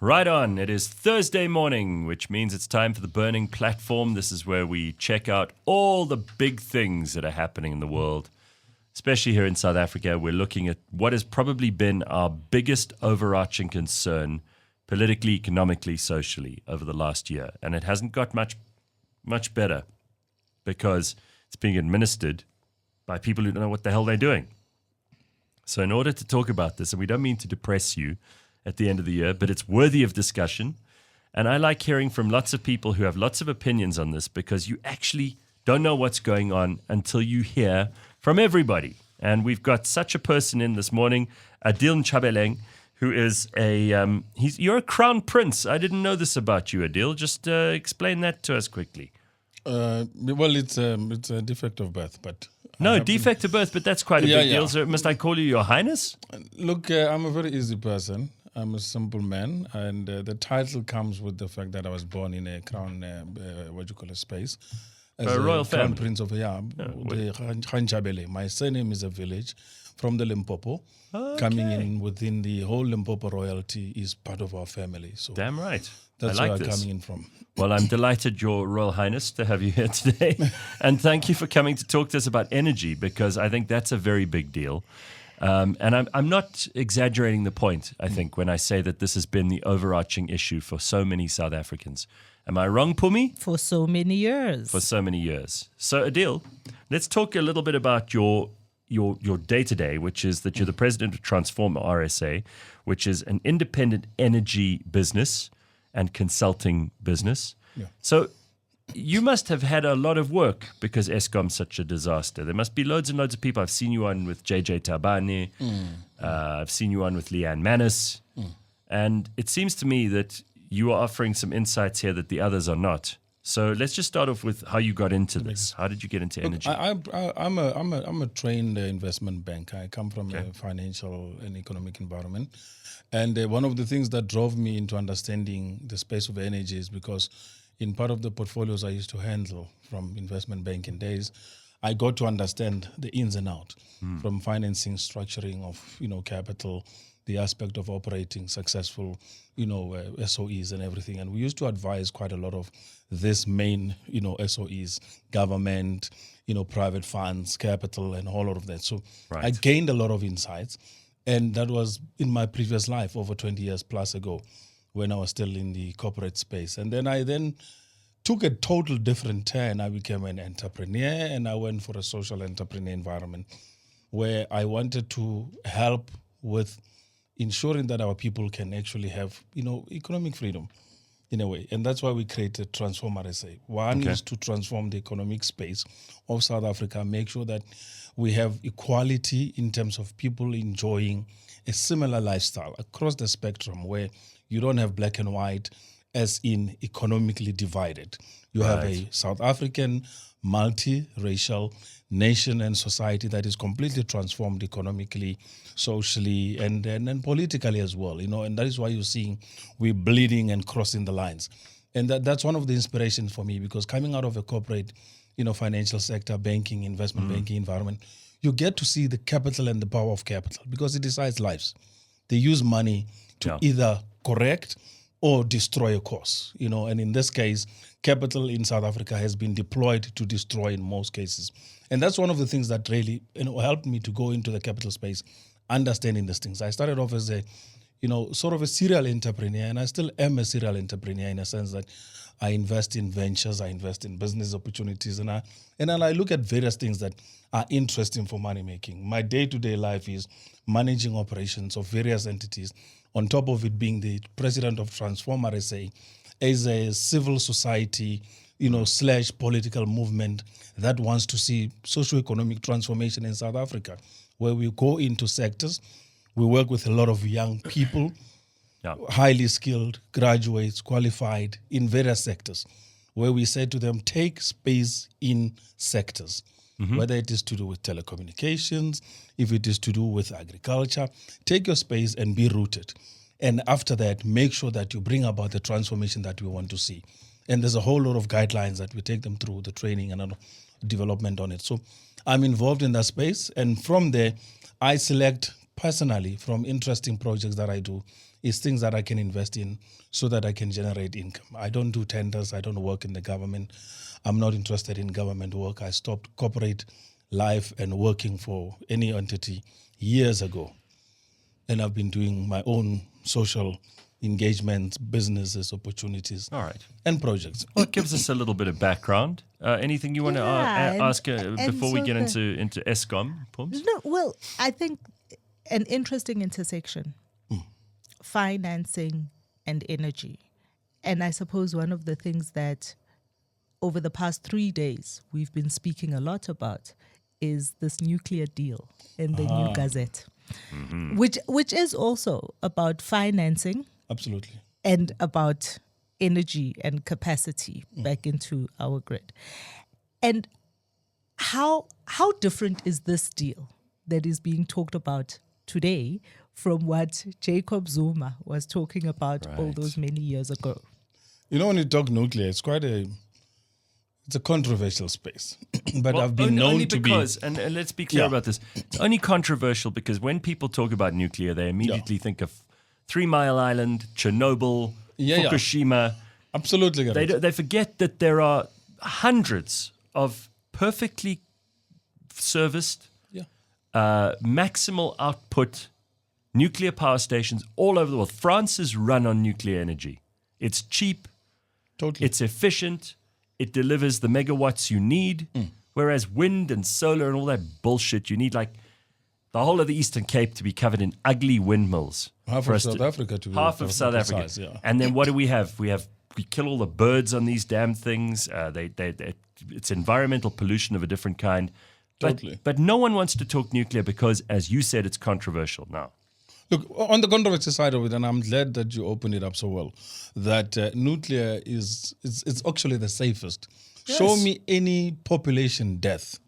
Right on. It is Thursday morning, which means it's time for the Burning Platform. This is where we check out all the big things that are happening in the world. Especially here in South Africa, we're looking at what has probably been our biggest overarching concern politically, economically, socially over the last year. And it hasn't got much better because it's being administered by people who don't know what the hell they're doing. So in order to talk about this, and we don't mean to depress you at the end of the year, but it's worthy of discussion. And I like hearing from lots of people who have lots of opinions on this because you actually don't know what's going on until you hear from everybody. And we've got such a person in this morning, Adil Nchabeleng, who is you're a crown prince. I didn't know this about you, Adil. Just explain that to us quickly. Well, it's a defect of birth, but... No, defect of birth, but that's quite a big deal. So must I call you Your Highness? Look, I'm a very easy person. I'm a simple man, and the title comes with the fact that I was born in a crown, space. As a royal family. Crown Prince of, the Nchabeleng. My surname is a village from the Limpopo. Okay. Coming in within the whole Limpopo royalty is part of our family. So damn right. That's I like where this. I'm coming in from. Well, I'm delighted, Your Royal Highness, to have you here today. And thank you for coming to talk to us about energy, because I think that's a very big deal. And I'm not exaggerating the point, I think, when I say that this has been the overarching issue for so many South Africans. Am I wrong, Phumi? For so many years. For so many years. So, Adil, let's talk a little bit about your day-to-day, which is that you're the president of Transform RSA, which is an independent energy business and consulting business. Yeah. So you must have had a lot of work because Eskom's such a disaster. There must be loads and loads of people. I've seen you on with JJ Tabane. I've seen you on with Leanne Manis. And it seems to me that you are offering some insights here that the others are not. So let's just start off with how you got into this. How did you get into energy? I'm a trained investment banker. I come from a financial and economic environment. And one of the things that drove me into understanding the space of energy is because in part of the portfolios I used to handle from investment banking days, I got to understand the ins and outs from financing, structuring of capital, the aspect of operating successful SOEs and everything. And we used to advise quite a lot of this main SOEs, government, private funds, capital, and a whole lot of that. So I gained a lot of insights. And that was in my previous life over 20 years plus ago when I was still in the corporate space. And then I took a total different turn. I became an entrepreneur, and I went for a social entrepreneur environment where I wanted to help with ensuring that our people can actually have, economic freedom in a way. And that's why we created Transform RSA. One is to transform the economic space of South Africa, make sure that we have equality in terms of people enjoying a similar lifestyle across the spectrum where you don't have black and white as in economically divided. You have a South African multi-racial nation and society that is completely transformed economically, socially, and politically as well. And that is why you're seeing we're bleeding and crossing the lines. And that's one of the inspirations for me, because coming out of a corporate financial sector, banking, investment banking environment, you get to see the capital and the power of capital because it decides lives. They use money to either correct or destroy a cause, and in this case, capital in South Africa has been deployed to destroy in most cases. And that's one of the things that really, helped me to go into the capital space, understanding these things. I started off as a, sort of a serial entrepreneur, and I still am a serial entrepreneur in a sense that I invest in ventures, I invest in business opportunities, and then I look at various things that are interesting for money making. My day-to-day life is managing operations of various entities, on top of it being the president of Transform RSA, as a civil society, / political movement that wants to see socio-economic transformation in South Africa, where we go into sectors, we work with a lot of young people, highly skilled, graduates, qualified in various sectors, where we say to them, take space in sectors, whether it is to do with telecommunications, if it is to do with agriculture, take your space and be rooted. And after that, make sure that you bring about the transformation that we want to see. And there's a whole lot of guidelines that we take them through, the training and development on it. So I'm involved in that space. And from there, I select personally from interesting projects that I do is things that I can invest in so that I can generate income. I don't do tenders. I don't work in the government. I'm not interested in government work. I stopped corporate life and working for any entity years ago. And I've been doing my own social engagements, businesses, opportunities, All right, and projects. Well, it gives us a little bit of background. Anything you want to ask before we get into ESCOM, Pums? No, well, I think an interesting intersection, financing and energy. And I suppose one of the things that over the past 3 days we've been speaking a lot about is this nuclear deal in the new Gazette, which is also about financing. Absolutely. And about energy and capacity back into our grid. And how different is this deal that is being talked about today from what Jacob Zuma was talking about all those many years ago? You know, when you talk nuclear, it's a controversial space. But I've been known only to because, be... and let's be clear about this, it's only controversial because when people talk about nuclear, they immediately think of 3 Mile Island, Chernobyl, Fukushima. Absolutely. They forget that there are hundreds of perfectly serviced, maximal output nuclear power stations all over the world. France is run on nuclear energy. It's cheap. Totally. It's efficient. It delivers the megawatts you need. Whereas wind and solar and all that bullshit, you need like the whole of the Eastern Cape to be covered in ugly windmills. Half of South Africa. Half of South Africa. And then what do we have? We kill all the birds on these damn things. It's environmental pollution of a different kind. But no one wants to talk nuclear because, as you said, it's controversial now. Look, on the controversy side of it, and I'm glad that you opened it up so well, that nuclear it's actually the safest. Yes. Show me any population deaths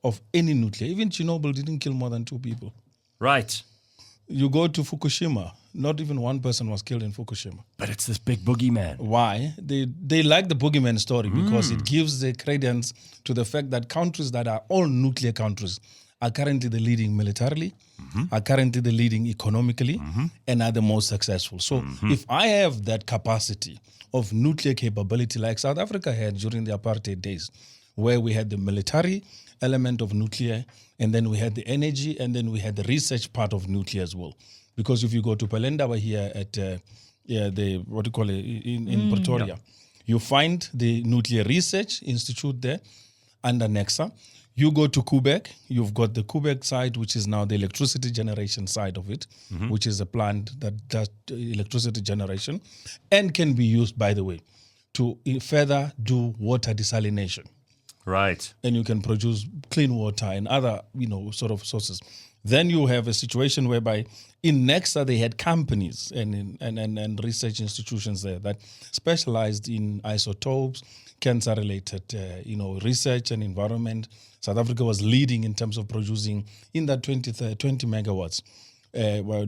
of any nuclear. Even Chernobyl didn't kill more than 2 people. Right. You go to Fukushima, not even 1 person was killed in Fukushima. But it's this big boogeyman. Why? They like the boogeyman story because it gives the credence to the fact that countries that are all nuclear countries are currently the leading militarily, are currently the leading economically, and are the most successful. So if I have that capacity of nuclear capability like South Africa had during the apartheid days, where we had the military element of nuclear, and then we had the energy, and then we had the research part of nuclear as well. Because if you go to Palendawa here at in Pretoria, you find the Nuclear Research Institute there under NEXA. You go to Quebec, you've got the Quebec side, which is now the electricity generation side of it, which is a plant that does electricity generation and can be used, by the way, to further do water desalination. Right. And you can produce clean water and other, sort of sources. Then you have a situation whereby in NEXA they had companies and research institutions there that specialized in isotopes, cancer-related, research and environment. South Africa was leading in terms of producing in that 20 megawatts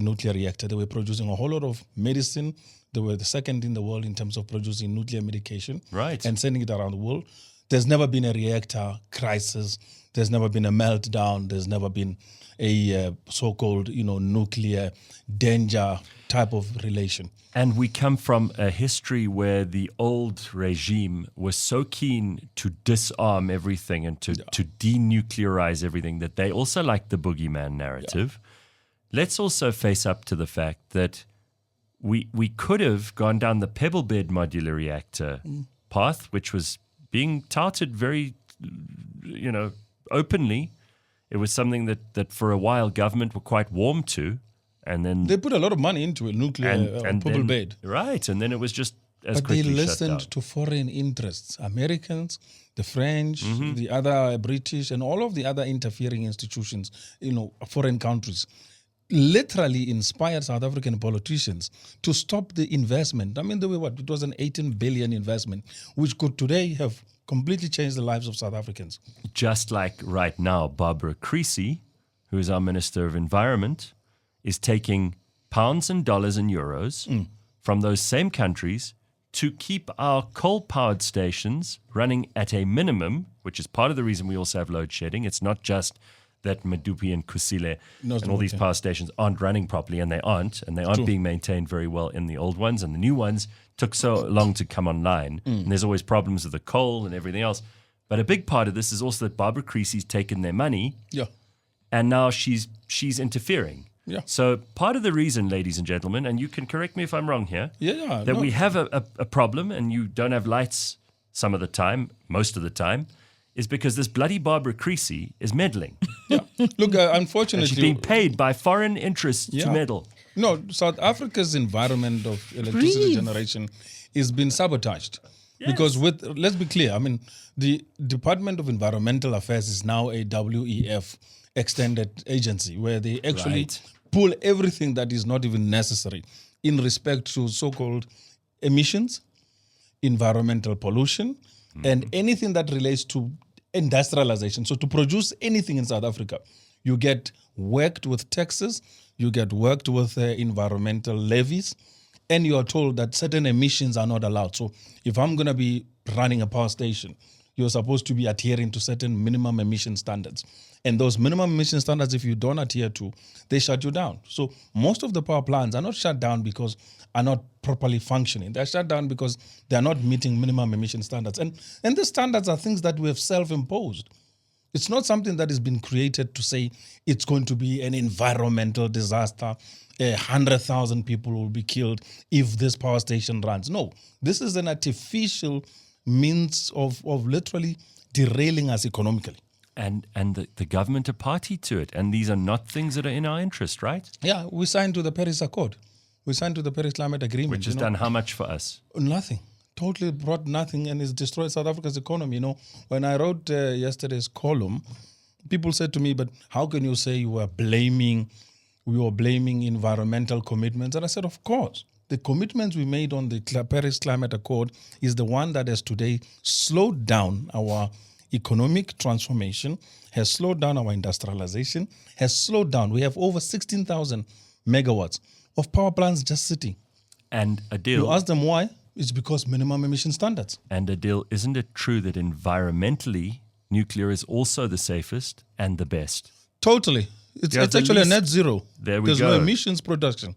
nuclear reactor. They were producing a whole lot of medicine. They were the second in the world in terms of producing nuclear medication, right, and sending it around the world. There's never been a reactor crisis. There's never been a meltdown. There's never been a so-called, nuclear danger type of relation. And we come from a history where the old regime was so keen to disarm everything and to denuclearize everything that they also liked the boogeyman narrative. Yeah. Let's also face up to the fact that we could have gone down the pebble bed modular reactor path, which was being touted very, openly. It was something that for a while government were quite warm to. And then they put a lot of money into it, nuclear and pebble bed. Right, and then it was just as but quickly they shut listened down. to foreign interests, Americans, the French, the other British, and all of the other interfering institutions, foreign countries, literally inspired South African politicians to stop the investment. I mean, it was an 18 billion investment, which could today have completely changed the lives of South Africans. Just like right now, Barbara Creasy, who is our Minister of Environment, is taking pounds and dollars and euros from those same countries to keep our coal-powered stations running at a minimum, which is part of the reason we also have load shedding. It's not just that Medupi and Kusile Not and all these working. power stations aren't running properly, and they aren't True. being maintained very well in the old ones, and the new ones took so long to come online, and there's always problems with the coal and everything else. But a big part of this is also that Barbara Creasy's taken their money, Yeah. and now she's interfering. Yeah. So part of the reason, ladies and gentlemen, and you can correct me if I'm wrong here, Yeah. that no. we have a problem and you don't have lights some of the time, most of the time, is because this bloody Barbara Creasy is meddling. Yeah. Look, And unfortunately, she's being paid by foreign interests to Yeah. meddle. No, South Africa's environment of electricity Breathe. generation is being sabotaged. Because let's be clear, I mean, the Department of Environmental Affairs is now a WEF extended agency where they actually Right. pull everything that is not even necessary in respect to so-called emissions, environmental pollution, and anything that relates to industrialization. So to produce anything in South Africa, you get worked with taxes, you get worked with environmental levies, and you are told that certain emissions are not allowed. So if I'm going to be running a power station, you're supposed to be adhering to certain minimum emission standards. And those minimum emission standards, if you don't adhere to, they shut you down. So most of the power plants are not shut down because are not properly functioning. They're shut down because they're not meeting minimum emission standards. And the standards are things that we have self-imposed. It's not something that has been created to say it's going to be an environmental disaster. 100,000 people will be killed if this power station runs. No, this is an artificial means of literally derailing us economically. And the government are party to it. And these are not things that are in our interest, right? Yeah, we signed to the Paris Accord. We signed to the Paris Climate Agreement. Which has done how much for us? Nothing. Totally brought nothing, and it's destroyed South Africa's economy. You know, when I wrote yesterday's column, people said to me, but how can you say we were blaming environmental commitments? And I said, of course. The commitments we made on the Paris Climate Accord is the one that has today slowed down our economic transformation, has slowed down our industrialization, has slowed down. We have over 16,000 megawatts of power plants just sitting. And You Adil, ask them why? It's because minimum emission standards. isn't it true that environmentally, nuclear is also the safest and the best? Totally. It's Yeah, the actually a least- net zero. There we There's go. no emissions production.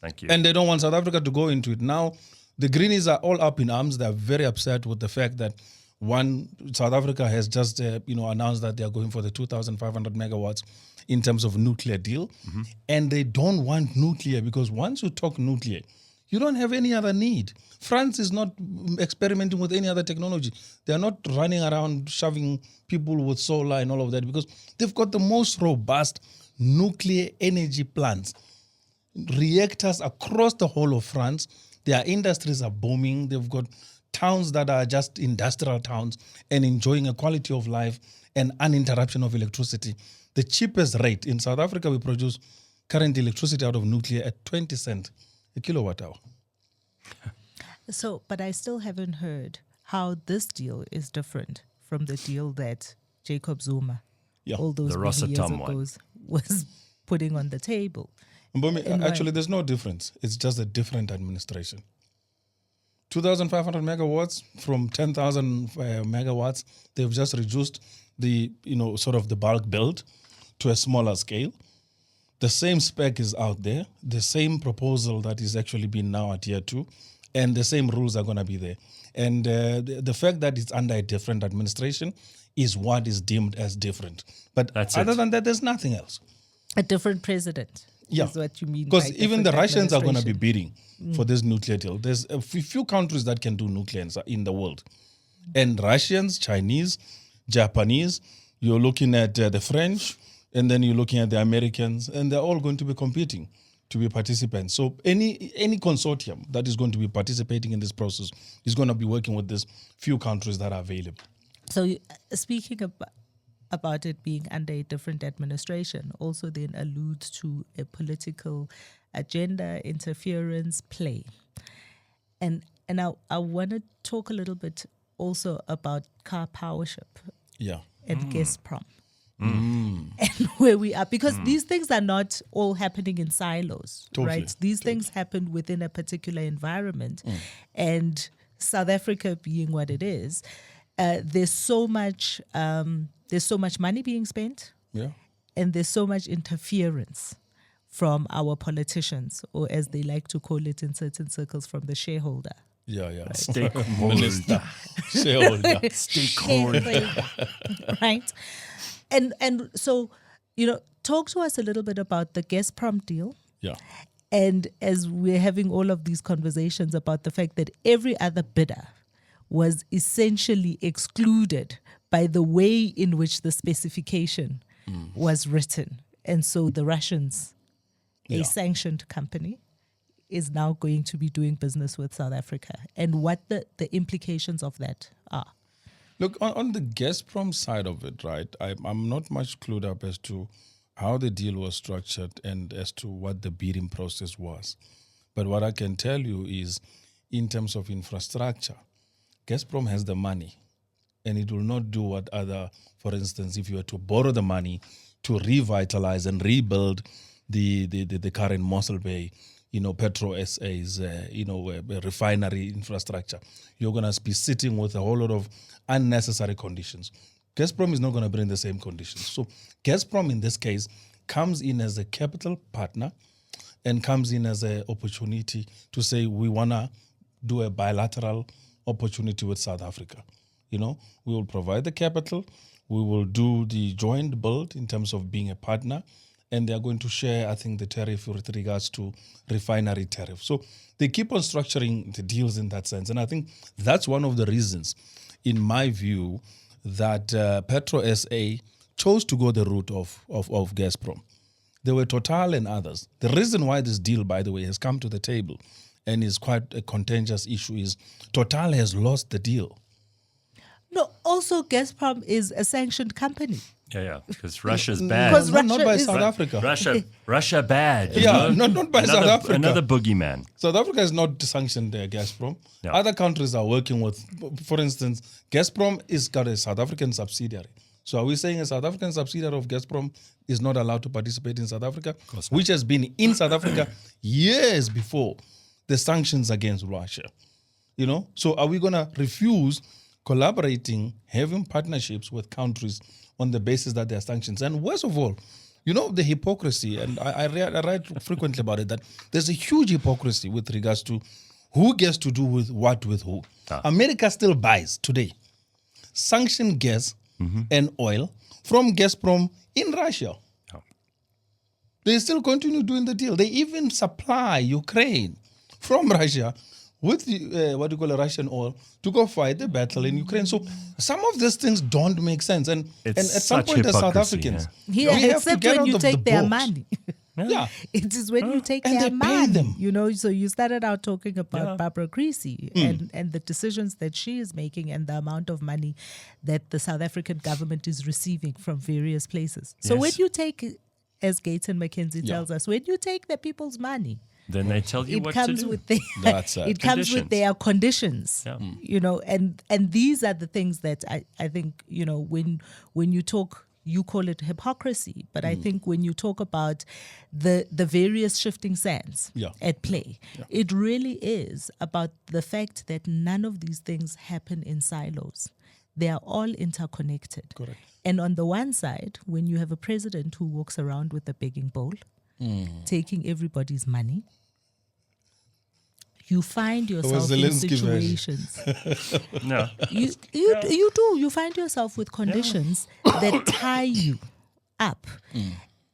Thank you. And they don't want South Africa to go into it. Now, the Greenies are all up in arms. They're very upset with the fact that South Africa has just announced that they are going for the 2,500 megawatts in terms of nuclear deal. And they don't want nuclear because once you talk nuclear, you don't have any other need. France is not experimenting with any other technology. They're not running around shoving people with solar and all of that because they've got the most robust nuclear energy plants. Reactors across the whole of France. Their industries are booming. They've got towns that are just industrial towns and enjoying a quality of life and uninterruption of electricity. The cheapest rate in South Africa, we produce current electricity out of nuclear at 20 cents a kilowatt hour. So, but I still haven't heard how this deal is different from the deal that Jacob Zuma, Yeah. all those The many years Rosatom ago, one. was putting on the table. Mbumi, And why? actually, there's no difference. It's just a different administration. 2,500 megawatts from 10,000 megawatts. They've just reduced the bulk build to a smaller scale. The same spec is out there. The same proposal that is actually being now adhered to, and the same rules are going to be there. And the fact that it's under a different administration is what is deemed as different. But That's other it. than that, there's nothing else. A different president is what you mean. Because by even the different Russians are going to be administration. bidding for this nuclear deal. There's a few countries that can do nuclear in the world. And Russians, Chinese, Japanese, you're looking at the French, and then you're looking at the Americans, and they're all going to be competing to be participants. So any consortium that is going to be participating in this process is going to be working with these few countries that are available. So speaking about it being under a different administration also then alludes to a political agenda, interference, play. And I want to talk a little bit also about car powership Yeah. and guest prom. And where we are, because these things are not all happening in silos, Totally, right? These things happen within a particular environment. And South Africa being what it is, there's so much money being spent, Yeah. and there's so much interference from our politicians, or as they like to call it in certain circles, from the shareholder. Yeah. Stakeholder. Shareholder. Stakeholder. Right? And so, talk to us a little bit about the Gazprom deal. Yeah. And as we're having all of these conversations about the fact that every other bidder was essentially excluded by the way in which the specification was written. And so the Russians, a sanctioned company, is now going to be doing business with South Africa, and what the implications of that are. Look, on the Gazprom side of it, right, I'm not much clued up as to how the deal was structured and as to what the bidding process was. But what I can tell you is, in terms of infrastructure, Gazprom has the money, and it will not do what other, for instance, if you were to borrow the money to revitalize and rebuild the current Mossel Bay, Petro SA's, refinery infrastructure, you're going to be sitting with a whole lot of unnecessary conditions. Gazprom is not going to bring the same conditions. So Gazprom, in this case, comes in as a capital partner and comes in as an opportunity to say, we want to do a bilateral opportunity with South Africa. We will provide the capital, we will do the joint build in terms of being a partner, and they are going to share, I think, the tariff with regards to refinery tariff. So they keep on structuring the deals in that sense. And I think that's one of the reasons, in my view, that Petro SA chose to go the route of Gazprom. There were Total and others. The reason why this deal, by the way, has come to the table and is quite a contentious issue is Total has lost the deal. No, also Gazprom is a sanctioned company. Yeah, because Russia's bad. Because not by is- South Africa. Russia bad. Yeah, not by South Africa. Another boogeyman. South Africa is not sanctioned Gazprom. Yeah. Other countries are working with, for instance, Gazprom is got a South African subsidiary. So are we saying a South African subsidiary of Gazprom is not allowed to participate in South Africa? Which has been in South Africa years before the sanctions against Russia. So are we going to refuse collaborating, having partnerships with countries on the basis that there are sanctions? And worst of all, the hypocrisy, and I write frequently about it, that there's a huge hypocrisy with regards to who gets to do with what with who. America still buys today sanctioned gas and oil from Gazprom in Russia. They still continue doing the deal. They even supply Ukraine from Russia with the, Russian oil to go fight the battle in Ukraine. So some of these things don't make sense. And at some point, as South Africans, we have to except get when out you of take the their box. money. Yeah. It is when you take And their they pay money. them. So you started out talking about Barbara Creasy and the decisions that she is making and the amount of money that the South African government is receiving from various places. So when you take, as Gates and McKenzie tells us, when you take the people's money, Then they tell you it what comes to do. with their That's it. it comes with their conditions. Yeah. And these are the things that I think, when you talk, you call it hypocrisy, but I think when you talk about the various shifting sands at play, it really is about the fact that none of these things happen in silos. They are all interconnected. Correct. And on the one side, when you have a president who walks around with a begging bowl, taking everybody's money, you find yourself in Zelensky situations. No. You do. You find yourself with conditions that tie you up.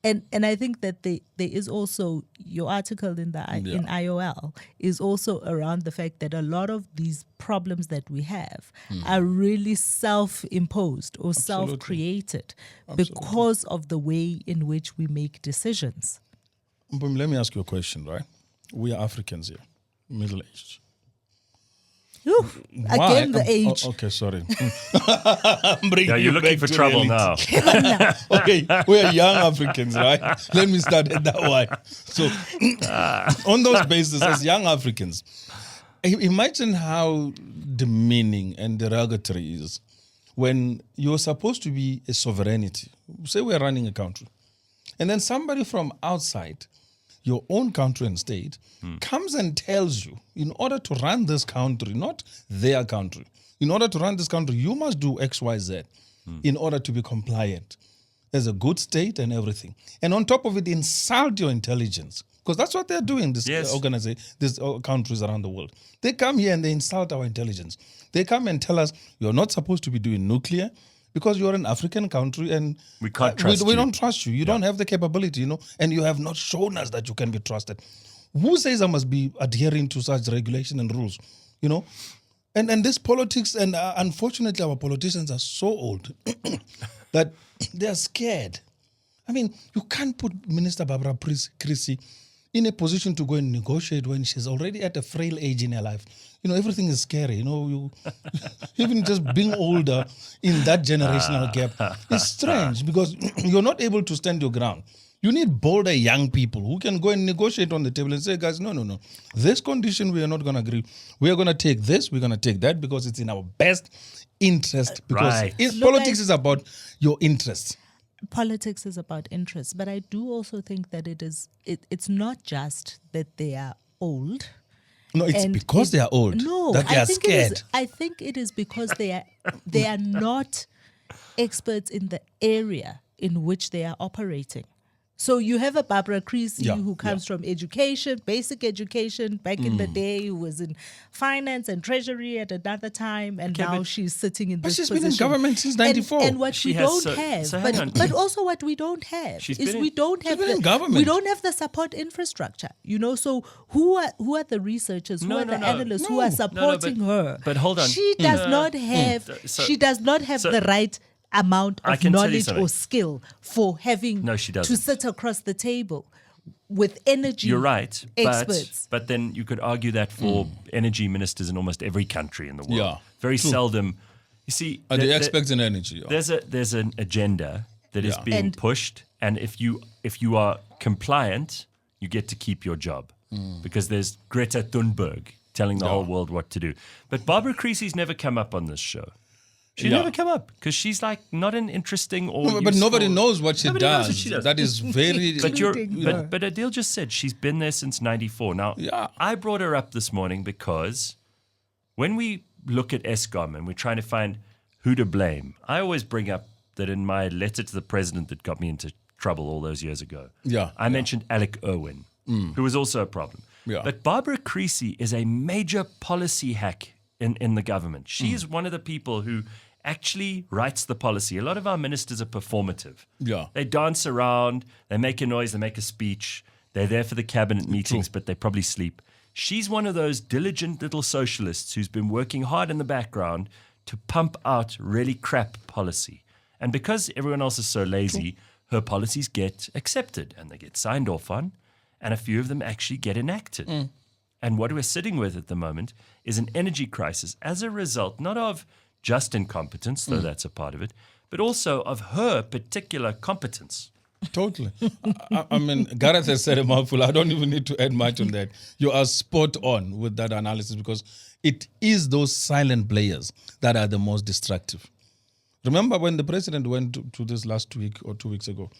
And I think that there is also, your article in in IOL is also around the fact that a lot of these problems that we have are really self-imposed or self-created because of the way in which we make decisions. Mpumi, let me ask you a question, right? We are Africans here, middle-aged. Ooh, again, the age. Okay, sorry. Yeah, you're looking for trouble now. Okay, we are young Africans, right? Let me start it that way. So, on those bases, as young Africans, imagine how demeaning and derogatory it is when you're supposed to be a sovereignty. Say we're running a country, and then somebody from outside your own country and state comes and tells you, in order to run this country, not their country, in order to run this country, you must do X, Y, Z in order to be compliant. as a good state and everything. And on top of it, insult your intelligence. Because that's what they're doing, these these countries around the world. They come here and they insult our intelligence. They come and tell us, you're not supposed to be doing nuclear because you're an African country and we can't trust you. We don't trust you. You don't have the capability, and you have not shown us that you can be trusted. Who says I must be adhering to such regulation and rules, And this politics, and unfortunately our politicians are so old that they're scared. I mean, you can't put Minister Barbara Creasy in a position to go and negotiate when she's already at a frail age in her life. Everything is scary. You even just being older in that generational gap is strange because you're not able to stand your ground. You need bolder young people who can go and negotiate on the table and say, guys, no. This condition we are not going to agree. We are going to take this, we're going to take that because it's in our best interest. Because politics is about your interests. Politics is about interests, but I do also think that it's not just that they are old. No, it's because they are old that they are scared. I think it is because they are not experts in the area in which they are operating. So you have a Barbara Creasy who comes from education, basic education, back in the day, who was in finance and treasury at another time, and now she's sitting in this position. But she's been in government since 94. And what we don't have, but also what we don't have is we don't have the support infrastructure. So who are the researchers, who are the analysts who are supporting her? But hold on, she does not have the right amount of knowledge or skill for having to sit across the table with energy. You're right, experts. But then you could argue that for energy ministers in almost every country in the world. Yeah, very seldom. You see, are they experts in energy? There's an agenda that is being pushed, and if you are compliant, you get to keep your job because there's Greta Thunberg telling the whole world what to do. But Barbara Creasy's never come up on this show. She never come up because she's like not an interesting or but nobody knows what she does. That is very. But Adil just said she's been there since 94. Now, I brought her up this morning because when we look at Eskom and we're trying to find who to blame, I always bring up that in my letter to the president that got me into trouble all those years ago, I mentioned Alec Irwin, who was also a problem. Yeah. But Barbara Creasy is a major policy hack in the government. She is one of the people who actually writes the policy. A lot of our ministers are performative. Yeah. They dance around, they make a noise, they make a speech, they're there for the cabinet meetings, but they probably sleep. She's one of those diligent little socialists who's been working hard in the background to pump out really crap policy. And because everyone else is so lazy, her policies get accepted and they get signed off on, and a few of them actually get enacted. And what we're sitting with at the moment is an energy crisis as a result, not of just incompetence, though that's a part of it, but also of her particular competence. Totally. I mean, Gareth has said a mouthful. I don't even need to add much on that. You are spot on with that analysis because it is those silent players that are the most destructive. Remember when the president went to this last week or 2 weeks ago,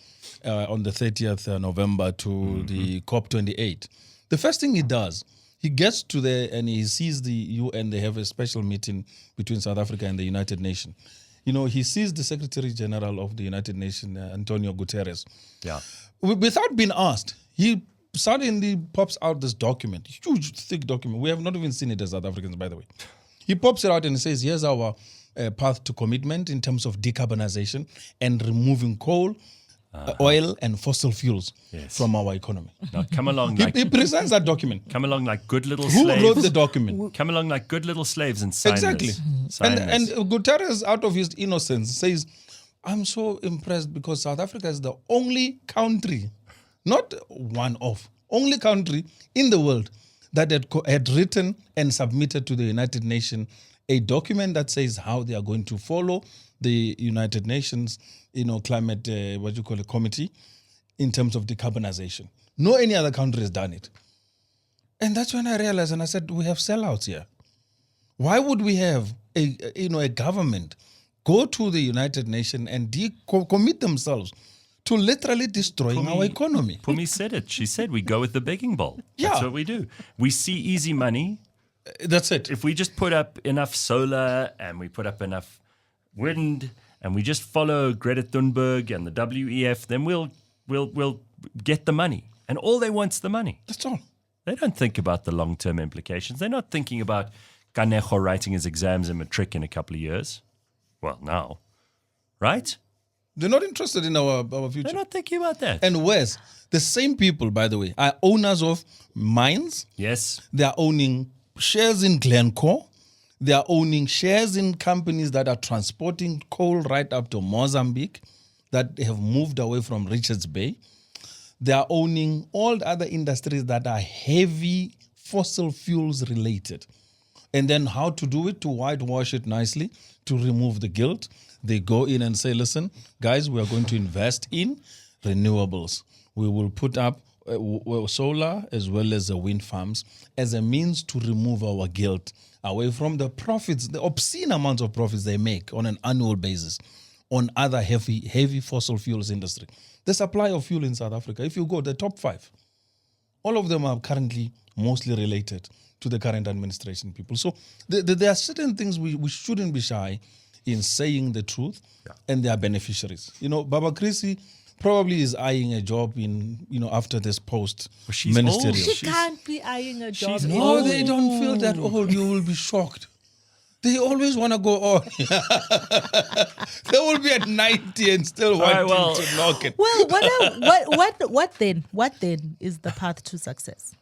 on the 30th November to the COP28, the first thing he does, he gets to there and he sees the UN. They have a special meeting between South Africa and the United Nations. He sees the Secretary General of the United Nations, Antonio Guterres. Yeah. Without being asked, he suddenly pops out this document, huge, thick document. We have not even seen it as South Africans, by the way. He pops it out and he says, here's our path to commitment in terms of decarbonization and removing coal, oil and fossil fuels from our economy. Now, come along. He presents that document. Come along like good little slaves. Who wrote the document? Come along like good little slaves and sign this. And Guterres, out of his innocence, says, I'm so impressed because South Africa is the only country, not one of, only country in the world that had written and submitted to the United Nations a document that says how they are going to follow the United Nations, climate, committee in terms of decarbonization. No any other country has done it. And that's when I realized, and I said, we have sellouts here. Why would we have a government go to the United Nations and commit themselves to literally destroying our economy? Phumi said it. She said we go with the begging bowl. That's what we do. We see easy money. That's it. If we just put up enough solar and we put up enough wind and we just follow Greta Thunberg and the WEF, then we'll get the money. And all they want is the money. That's all. They don't think about the long-term implications. They're not thinking about Kanejo writing his exams in matric in a couple of years. Well, now, right? They're not interested in our future. They're not thinking about that. And where's the same people, by the way, are owners of mines. Yes. They are owning shares in Glencore. They are owning shares in companies that are transporting coal right up to Mozambique, that have moved away from Richards Bay. They are owning all the other industries that are heavy fossil fuels related. And then how to do it, to whitewash it nicely, to remove the guilt. They go in and say, listen, guys, we are going to invest in renewables. We will put up solar as well as the wind farms as a means to remove our guilt away from the profits, the obscene amounts of profits they make on an annual basis on other heavy fossil fuels industry. The supply of fuel in South Africa, if you go the top 5, all of them are currently mostly related to the current administration people. So there are certain things we shouldn't be shy in saying the truth, and they are beneficiaries. Baba Krisi probably is eyeing a job in, after this post ministerial. She can't be eyeing a job. No, they don't feel that old. You will be shocked. They always want to go on. They will be at 90 and still wanting to knock it. Well, what then? What then is the path to success?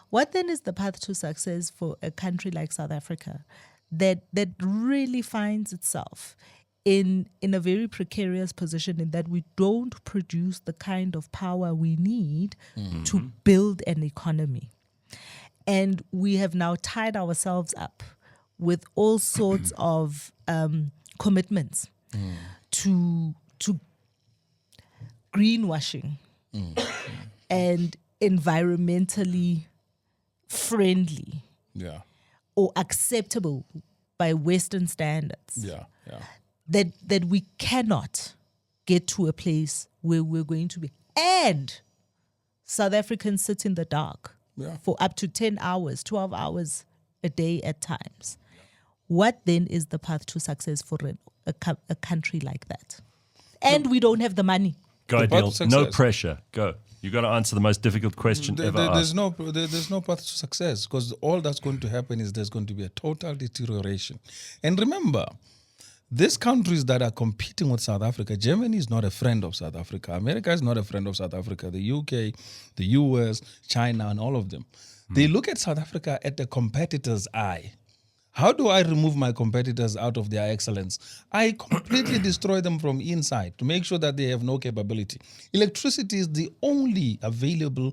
What then is the path to success for a country like South Africa that really finds itself in a very precarious position, in that we don't produce the kind of power we need to build an economy? And we have now tied ourselves up with all sorts of commitments to greenwashing and environmentally friendly or acceptable by Western standards. That we cannot get to a place where we're going to be. And South Africans sit in the dark for up to 10 hours, 12 hours a day at times. What then is the path to success for a country like that? And we don't have the money. Go, Adil. No pressure. Go. You got to answer the most difficult question ever asked. There's no path to success, because all that's going to happen is there's going to be a total deterioration. And remember, these countries that are competing with South Africa, Germany is not a friend of South Africa. America is not a friend of South Africa. The UK, the US, China, and all of them. They look at South Africa at the competitor's eye. How do I remove my competitors out of their excellence? I completely destroy them from inside to make sure that they have no capability. Electricity is the only available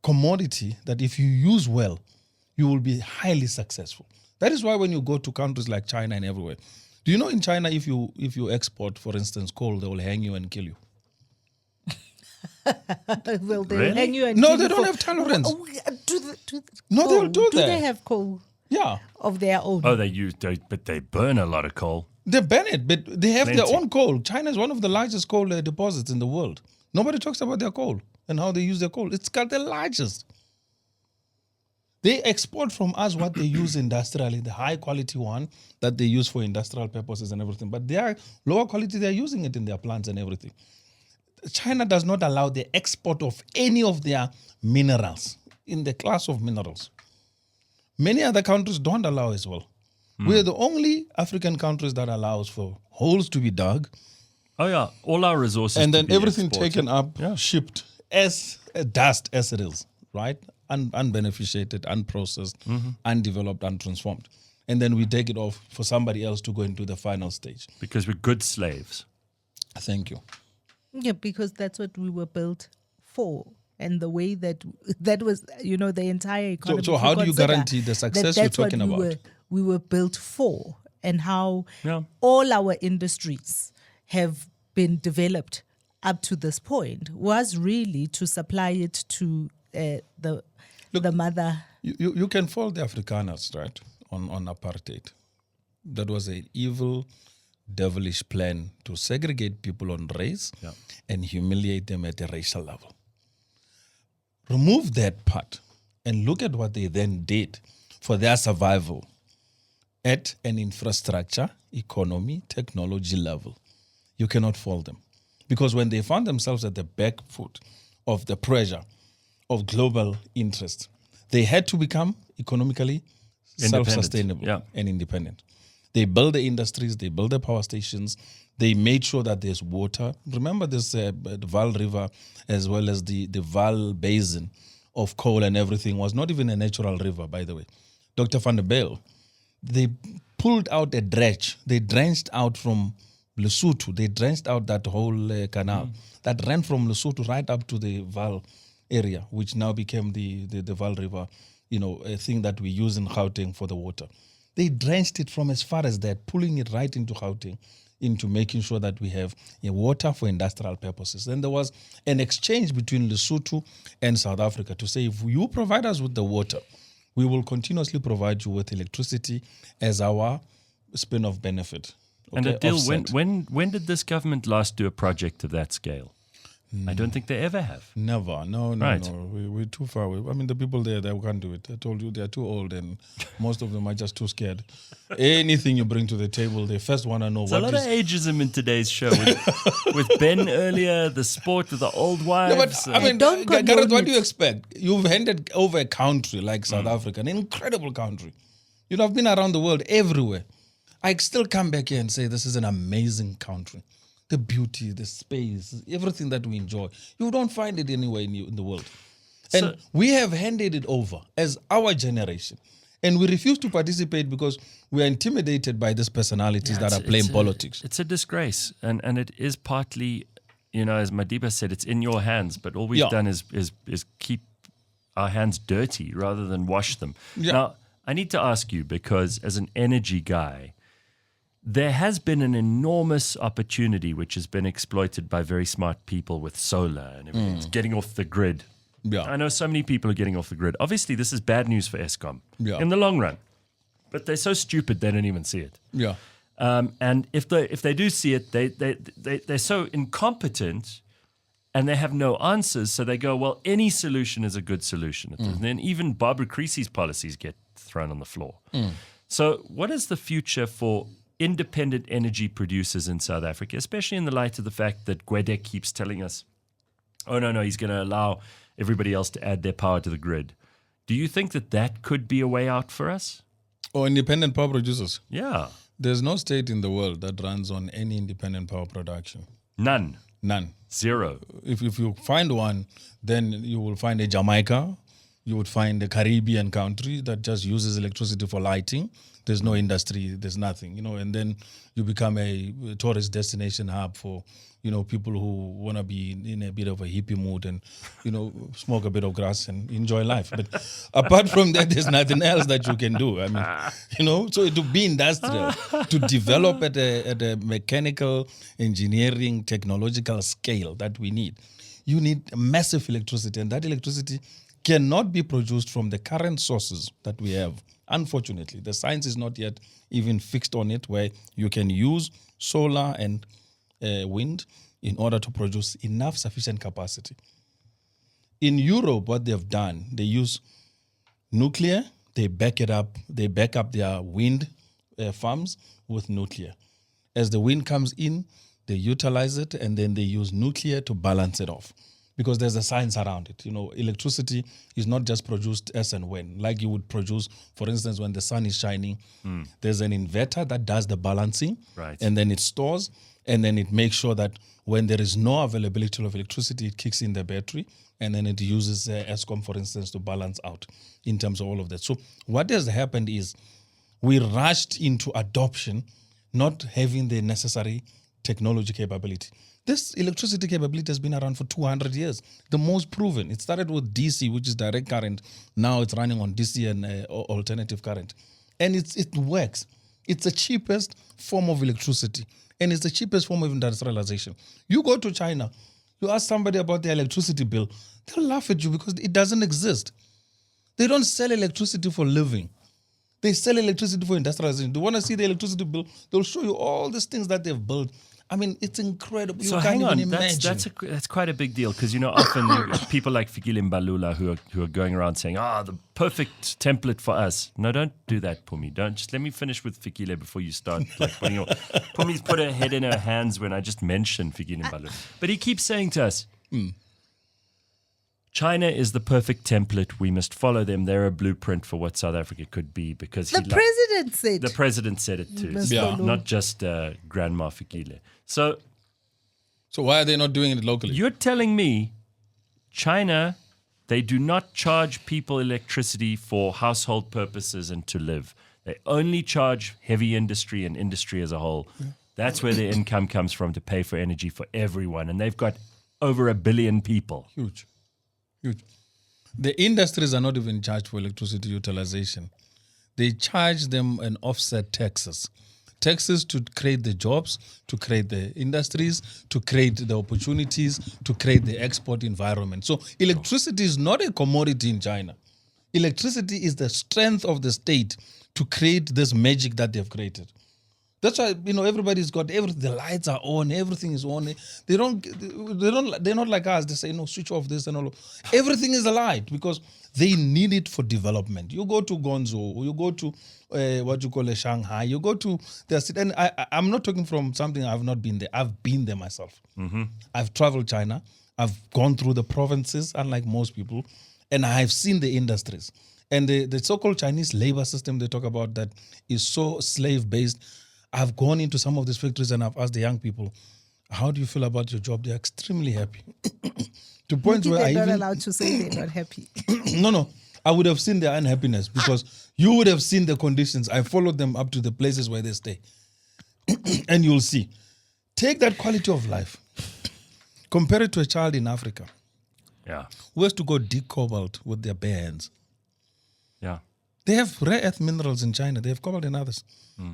commodity that if you use well, you will be highly successful. That is why when you go to countries like China and everywhere, do you know in China if you export, for instance, coal, they will hang you and kill you? Will they Really? hang you and No, kill they you don't for- have tolerance. No, they'll do Do that. they have coal Yeah. of their own? Oh, but they burn a lot of coal. They ban it, but they have Plenty. their own coal. China is one of the largest coal deposits in the world. Nobody talks about their coal and how they use their coal. It's got the largest. They export from us what they use industrially, the high quality one that they use for industrial purposes and everything. But they are lower quality, they're using it in their plants and everything. China does not allow the export of any of their minerals in the class of minerals. Many other countries don't allow as well. We're the only African countries that allows for holes to be dug Oh, yeah. All our resources. and to then be everything exported. taken up, shipped as dust as it is, right? Unbeneficiated, unprocessed, undeveloped, untransformed. And then we take it off for somebody else to go into the final stage. Because we're good slaves. Thank you. Yeah, because that's what we were built for. And the way that was, the entire economy. So how do you consider guarantee the success that you're that's what talking about? We were built for, and how Yeah. all our industries have been developed up to this point was really to supply it to the mother. You can fault the Afrikaners, right, on apartheid. That was an evil, devilish plan to segregate people on race and humiliate them at a racial level. Remove that part and look at what they then did for their survival at an infrastructure, economy, technology level. You cannot fault them. Because when they found themselves at the back foot of the pressure of global interest, they had to become economically self-sustainable and independent. They built the industries, they built the power stations, they made sure that there's water. Remember this the Vaal River as well as the Vaal Basin of coal and everything was not even a natural river, by the way. Dr. van der Bijl, they pulled out a dredge. They drenched out from Lesotho. They drenched out that whole canal that ran from Lesotho right up to the Vaal area, which now became the Vaal River, a thing that we use in Gauteng for the water. They drenched it from as far as that, pulling it right into Gauteng, into making sure that we have water for industrial purposes. Then there was an exchange between Lesotho and South Africa to say, if you provide us with the water, we will continuously provide you with electricity as our spin-off benefit. Okay? And Adil, when did this government last do a project of that scale? I don't think they ever have. Never. No. Right. We're too far away. I mean, the people there, they can't do it. I told you, they're too old and most of them are just too scared. Anything you bring to the table, they first want to know There's a lot of ageism in today's show. With Ben earlier, the sport with the old wives. No, but, I mean, Gareth, what do you expect? You've handed over a country like South Africa, an incredible country. I've been around the world everywhere. I still come back here and say this is an amazing country. The beauty, the space, everything that we enjoy. You don't find it anywhere in the world. And we have handed it over as our generation. And we refuse to participate because we are intimidated by these personalities that are playing politics. It's a disgrace. And it is partly, as Madiba said, it's in your hands. But all we've done is keep our hands dirty rather than wash them. Yeah. Now, I need to ask you, because as an energy guy, there has been an enormous opportunity which has been exploited by very smart people with solar and everything. It's getting off the grid. Yeah. I know so many people are getting off the grid. Obviously, this is bad news for Eskom in the long run. But they're so stupid they don't even see it. Yeah. And if they do see it, they're so incompetent and they have no answers. So they go, well, any solution is a good solution. And then even Barbara Creesy's policies get thrown on the floor. So what is the future for independent energy producers in South Africa, especially in the light of the fact that Gwede keeps telling us, oh, no, he's going to allow everybody else to add their power to the grid. Do you think that could be a way out for us? Or independent power producers? Yeah. There's no state in the world that runs on any independent power production. None. Zero. If you find one, then you will find a Jamaica. You would find a Caribbean country that just uses electricity for lighting. There's no industry, there's nothing, and then you become a tourist destination hub for, people who want to be in a bit of a hippie mood and, smoke a bit of grass and enjoy life. But apart from that, there's nothing else that you can do. I mean, so to be industrial, to develop at a mechanical, engineering, technological scale that we need, you need massive electricity, and that electricity cannot be produced from the current sources that we have. Unfortunately, the science is not yet even fixed on it, where you can use solar and wind in order to produce enough sufficient capacity. In Europe, what they've done, they use nuclear, they back up their wind farms with nuclear. As the wind comes in, they utilize it, and then they use nuclear to balance it off. Because there's a science around it. Electricity is not just produced as and when, like you would produce, for instance, when the sun is shining. There's an inverter that does the balancing, right, and then it stores, and then it makes sure that when there is no availability of electricity, it kicks in the battery, and then it uses Eskom, for instance, to balance out in terms of all of that. So what has happened is we rushed into adoption, not having the necessary technology capability. This electricity capability has been around for 200 years, the most proven. It started with DC, which is direct current. Now it's running on DC and alternative current. And it works. It's the cheapest form of electricity. And it's the cheapest form of industrialization. You go to China, you ask somebody about their electricity bill, they'll laugh at you because it doesn't exist. They don't sell electricity for living. They sell electricity for industrialization. They want to see the electricity bill. They'll show you all these things that they've built I mean, it's incredible. You So can't hang on, even imagine. that's quite a big deal because often people like Fikile Mbalula who are going around saying, the perfect template for us. No, don't do that, Phumi. Don't just let me finish with Fikile before you start. Like Pumi's put her head in her hands when I just mentioned Fikile Mbalula, but he keeps saying to us, China is the perfect template. We must follow them. They're a blueprint for what South Africa could be because the president said. The president said it too. Yeah. Not just Grandma Fikile. So why are they not doing it locally? you're telling me China, they do not charge people electricity for household purposes and to live. They only charge heavy industry and industry as a whole. Yeah. That's where their income comes from to pay for energy for everyone. And they've got over 1 billion people. Huge. The industries are not even charged for electricity utilization. They charge them an offset taxes to create the jobs, to create the industries, to create the opportunities, to create the export environment. So electricity is not a commodity in China. Electricity is the strength of the state to create this magic that they've created. That's why everybody's got everything. The lights are on, everything is on. They're not like us. They say switch off this and all. Everything is a light because they need it for development. You go to Guangzhou, you go to Shanghai, you go to their city. And I'm not talking from something I've not been there. I've been there myself. Mm-hmm. I've traveled China. I've gone through the provinces, unlike most people, and I've seen the industries. And the so-called Chinese labor system they talk about that is so slave-based. I've gone into some of these factories and I've asked the young people, how do you feel about your job? They're extremely happy. To point Maybe where they're not allowed to say they're not happy. No. I would have seen their unhappiness because you would have seen the conditions. I followed them up to the places where they stay. And you'll see. Take that quality of life. Compare it to a child in Africa. Yeah. Who has to go dig cobalt with their bare hands. Yeah. They have rare earth minerals in China. They have cobalt and others.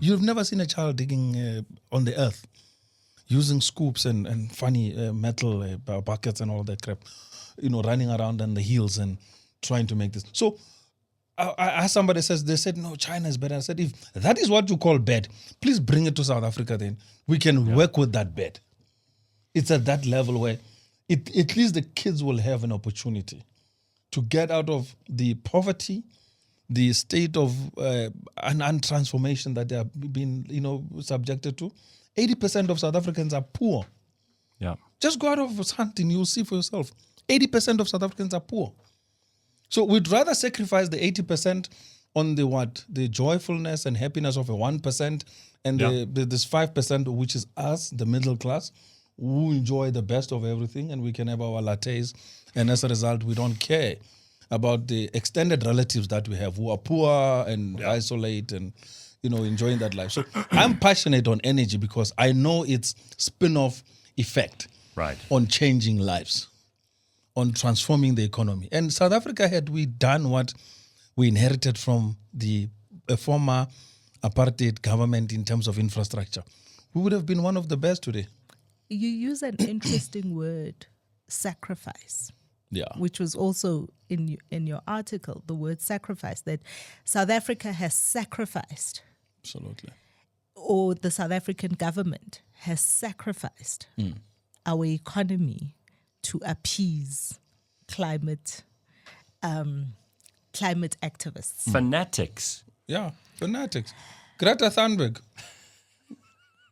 You've never seen a child digging on the earth using scoops and funny metal buckets and all that crap, running around on the hills and trying to make this. So I asked somebody, they said, no, China is better. I said, if that is what you call bad, please bring it to South Africa then. We can work with that bad. It's at that level where at least the kids will have an opportunity to get out of the poverty, the state of transformation that they have been, subjected to. 80% of South Africans are poor. Yeah. Just go out of hunting, you'll see for yourself. 80% of South Africans are poor. So we'd rather sacrifice the 80% on the joyfulness and happiness of a 1% and this 5%, which is us, the middle class, who enjoy the best of everything and we can have our lattes. And as a result, we don't care about the extended relatives that we have who are poor and isolate and, enjoying that life. So I'm passionate on energy because I know its spin-off effect on changing lives, on transforming the economy. And South Africa, had we done what we inherited from the former apartheid government in terms of infrastructure, we would have been one of the best today. You use an interesting word, sacrifice. Yeah. Which was also in your article, the word sacrifice, that South Africa has sacrificed. Absolutely. Or the South African government has sacrificed our economy to appease climate activists. Fanatics. Yeah, fanatics. Greta Thunberg.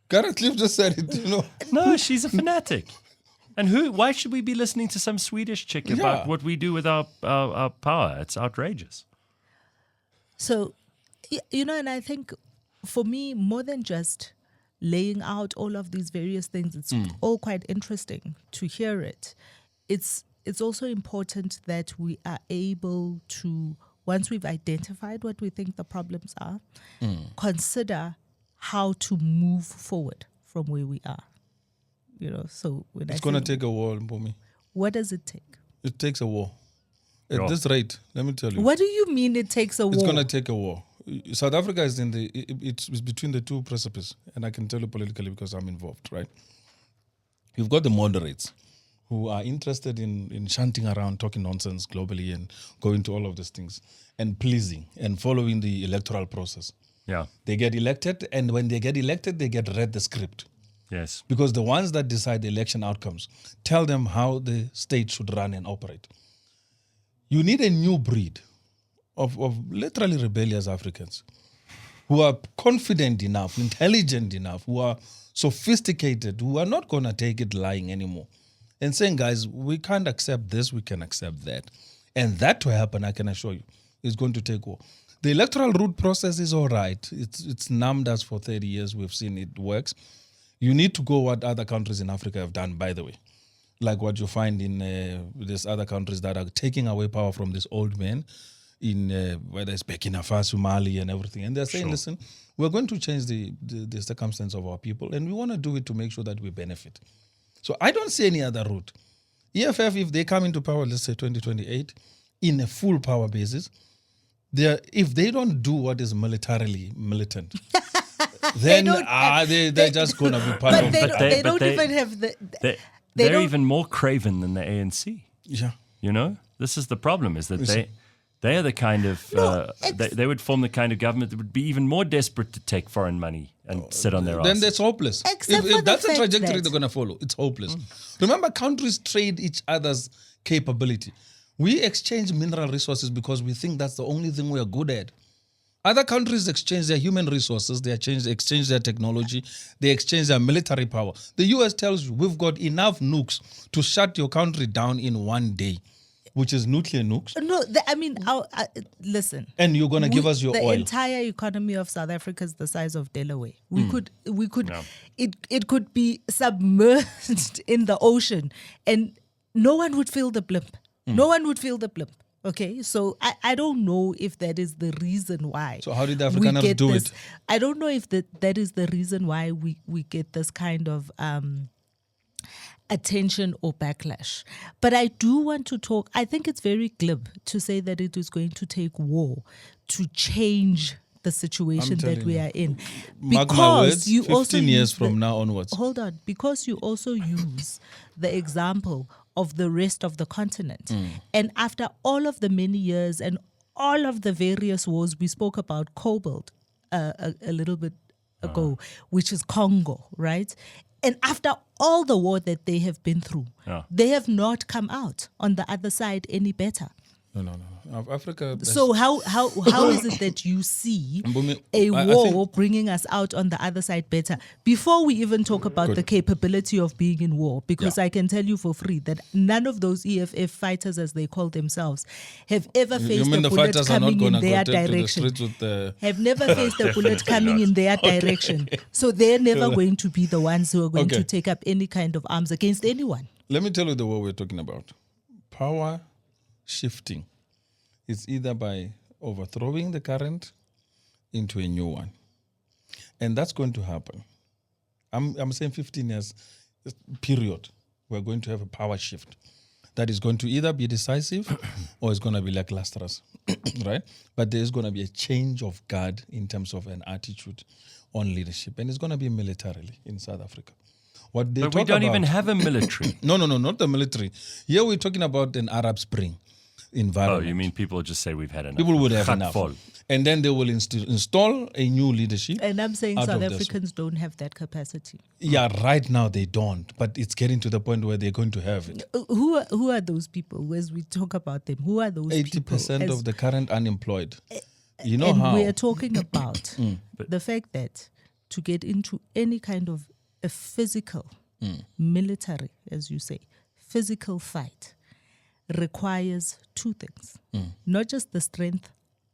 Gareth just said it, No, she's a fanatic. And why should we be listening to some Swedish chick about what we do with our power? It's outrageous. So, and I think for me, more than just laying out all of these various things, it's all quite interesting to hear it. It's also important that we are able to, once we've identified what we think the problems are, consider how to move forward from where we are. So when it's going to take a war, Phumi. What does it take? It takes a war. At this rate, let me tell you. What do you mean it takes a war? It's going to take a war. South Africa is it's between the two precipices, and I can tell you politically because I'm involved, right? You've got the moderates who are interested in shunting around, talking nonsense globally and going to all of these things and pleasing and following the electoral process. Yeah. They get elected, and when they get elected, they get read the script. Yes. Because the ones that decide the election outcomes tell them how the state should run and operate. You need a new breed of literally rebellious Africans who are confident enough, intelligent enough, who are sophisticated, who are not going to take it lying anymore. And saying, guys, we can't accept this, we can accept that. And that to happen, I can assure you, is going to take war. The electoral route process is all right. It's numbed us for 30 years. We've seen it works. You need to go what other countries in Africa have done, by the way. Like what you find in these other countries that are taking away power from these old men, in whether it's Burkina Faso, Mali, and everything. And they're saying, listen, we're going to change the circumstance of our people, and we want to do it to make sure that we benefit. So I don't see any other route. EFF, if they come into power, let's say 2028, in a full power basis, if they don't do what is militarily militant, then they're just going to be part of it. They don't even have the... They're even more craven than the ANC. Yeah. You know? This is the problem, is that they are the kind of... they would form the kind of government that would be even more desperate to take foreign money and sit on their asses. Then that's hopeless. If that's the trajectory they're going to follow, it's hopeless. Remember, countries trade each other's capability. We exchange mineral resources because we think that's the only thing we are good at. Other countries exchange their human resources, they exchange their technology, they exchange their military power. The US tells you, we've got enough nukes to shut your country down in one day, which is nuclear nukes. No, listen. And you're going to give us your oil. The entire economy of South Africa is the size of Delaware. We could, it could be submerged in the ocean and no one would feel the blimp. No one would feel the blimp. Okay, so I don't know if that is the reason why. So how did the Afrikaners do it? I don't know if that is the reason why we get this kind of attention or backlash. But I do want to talk, I think it's very glib to say that it is going to take war to change the situation that we are in. Mark my words, 15 years from now onwards. Hold on, because you also use the example of the rest of the continent. And after all of the many years and all of the various wars, we spoke about Cobalt a little bit ago, which is Congo, right? And after all the war that they have been through, they have not come out on the other side any better. No. Africa. So how is it that you see a war bringing us out on the other side better? Before we even talk about the capability of being in war, because I can tell you for free that none of those EFF fighters, as they call themselves, have ever faced a bullet coming in their direction. Have never faced a bullet coming in their direction. So they're never going to be the ones who are going to take up any kind of arms against anyone. Let me tell you the war we're talking about. Power shifting. It's either by overthrowing the current into a new one. And that's going to happen. I'm saying 15 years period, we're going to have a power shift that is going to either be decisive or it's going to be lackluster, right? But there's going to be a change of guard in terms of an attitude on leadership. And it's going to be militarily in South Africa. But we don't even have a military. No, not the military. Here we're talking about an Arab Spring environment. Oh, you mean people just say we've had enough? People would have enough. And then they will install a new leadership. And I'm saying South Africans don't have that capacity. Yeah, right now they don't. But it's getting to the point where they're going to have it. Who are those people? As we talk about them, who are those 80% people? 80% of the current unemployed. You know and how? We are talking about the fact that to get into any kind of a physical, military, as you say, physical fight requires two things. Not just the strength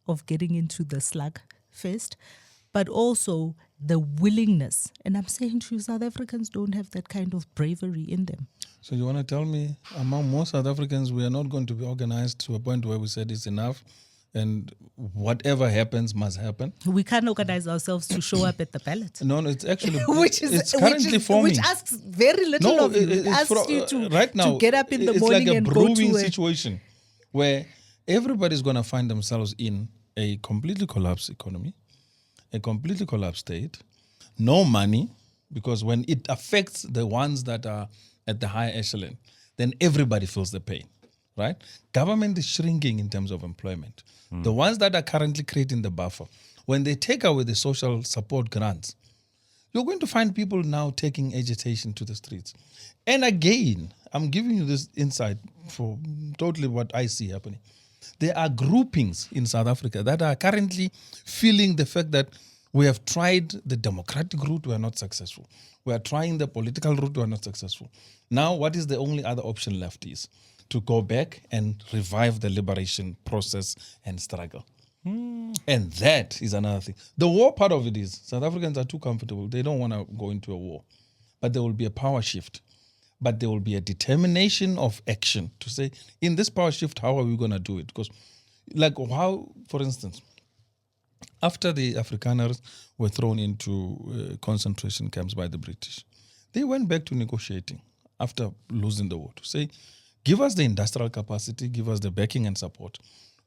of getting into the slug fest, but also the willingness. And I'm saying to you, South Africans don't have that kind of bravery in them. So you want to tell me, among most South Africans, we are not going to be organized to a point where we said it's enough and whatever happens must happen? We can't organize ourselves to show up at the ballot. No, it's actually it's currently forming. Which asks very little of you. It asks you to, right now, to get up in the morning and go to it's like a brewing situation where everybody's going to find themselves in a completely collapsed economy, a completely collapsed state, no money, because when it affects the ones that are at the high echelon, then everybody feels the pain, right? Government is shrinking in terms of employment. The ones that are currently creating the buffer, when they take away the social support grants, you're going to find people now taking agitation to the streets. And again, I'm giving you this insight for totally what I see happening. There are groupings in South Africa that are currently feeling the fact that we have tried the democratic route, we are not successful. We are trying the political route, we are not successful. Now, what is the only other option left is to go back and revive the liberation process and struggle. And that is another thing. The war part of it is South Africans are too comfortable. They don't want to go into a war. But there will be a power shift. But there will be a determination of action to say, in this power shift, how are we going to do it? Because, like, how, for instance, after the Afrikaners were thrown into concentration camps by the British, they went back to negotiating after losing the war to say, give us the industrial capacity, give us the backing and support.